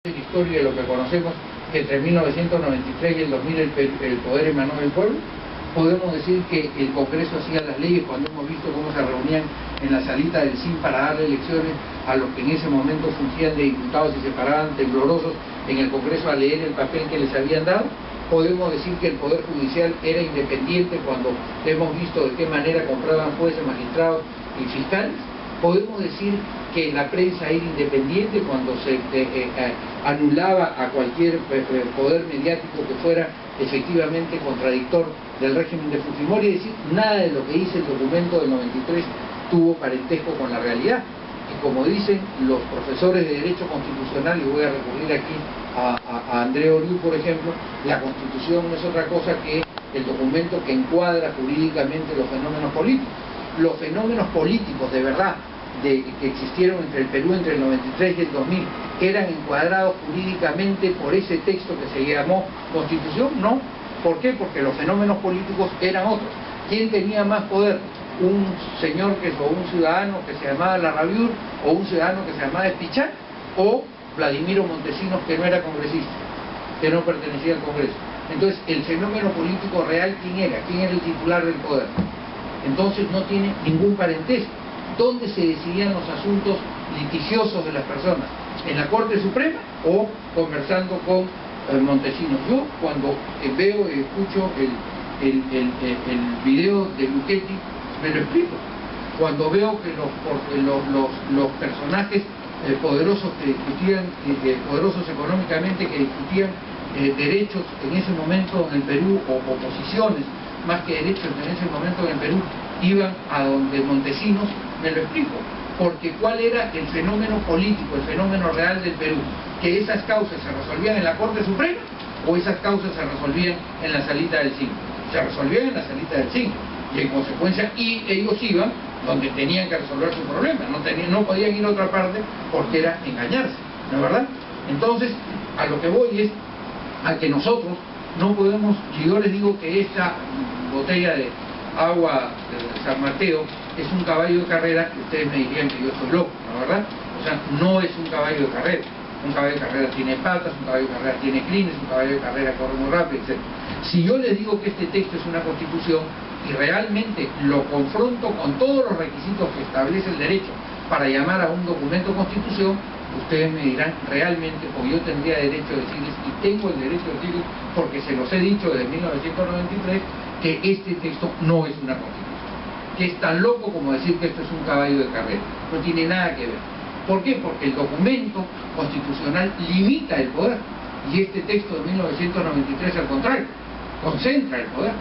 la historia de lo que conocemos, que entre 1993 y el 2000 el poder emanó del pueblo. Podemos decir que el Congreso hacía las leyes cuando hemos visto cómo se reunían en la salita del CIN para darle elecciones a los que en ese momento fungían de diputados y se paraban temblorosos en el Congreso a leer el papel que les habían dado. Podemos decir que el Poder Judicial era independiente cuando hemos visto de qué manera compraban jueces, magistrados y fiscales. Podemos decir que la prensa era independiente cuando se anulaba a cualquier poder mediático que fuera efectivamente contradictor del régimen de Fujimori. Es decir, nada de lo que dice el documento del 93 tuvo parentesco con la realidad. Y como dicen los profesores de Derecho Constitucional, y voy a recurrir aquí a André Oriú, por ejemplo, la Constitución no es otra cosa que el documento que encuadra jurídicamente los fenómenos políticos. Los fenómenos políticos de verdad que existieron entre el Perú entre el 93 y el 2000 eran encuadrados jurídicamente por ese texto que se llamó Constitución. No. ¿Por qué? Porque los fenómenos políticos eran otros. ¿Quién tenía más poder? ¿Un señor o un ciudadano que se llamaba Larrabiur, o un ciudadano que se llamaba Espichán, o Vladimiro Montesinos, que no era congresista, que no pertenecía al Congreso? Entonces, el fenómeno político real, ¿quién era? ¿Quién era el titular del poder? Entonces no tiene ningún parentesco. ¿Dónde se decidían los asuntos litigiosos de las personas? ¿En la Corte Suprema o conversando con Montesinos? Yo cuando veo y escucho el video de Luchetti, me lo explico. Cuando veo que los personajes poderosos que discutían, poderosos económicamente, que discutían derechos en ese momento en el Perú, o posiciones más que derechos en ese momento en el Perú, iban a donde Montesinos, me lo explico. Porque ¿cuál era el fenómeno político, el fenómeno real del Perú? ¿Que esas causas se resolvían en la Corte Suprema o esas causas se resolvían en la salita del CIN? Se resolvían en la salita del CIN, y en consecuencia ellos iban donde tenían que resolver su problema, no podían ir a otra parte porque era engañarse, ¿no es verdad? Entonces, a lo que voy es a que nosotros no podemos, si yo les digo que esta botella de agua de San Mateo es un caballo de carrera, ustedes me dirían que yo soy loco, ¿no es verdad? O sea, no es un caballo de carrera. Un caballo de carrera tiene patas, un caballo de carrera tiene crines, un caballo de carrera corre muy rápido, etc. Si yo les digo que este texto es una constitución y realmente lo confronto con todos los requisitos que establece el derecho para llamar a un documento constitución, ustedes me dirán realmente, o yo tendría derecho a decirles, y tengo el derecho a decirles, porque se los he dicho desde 1993, que este texto no es una constitución, que es tan loco como decir que esto es un caballo de carrera. No tiene nada que ver. ¿Por qué? Porque el documento constitucional limita el poder, y este texto de 1993 al contrario, concentra el poder.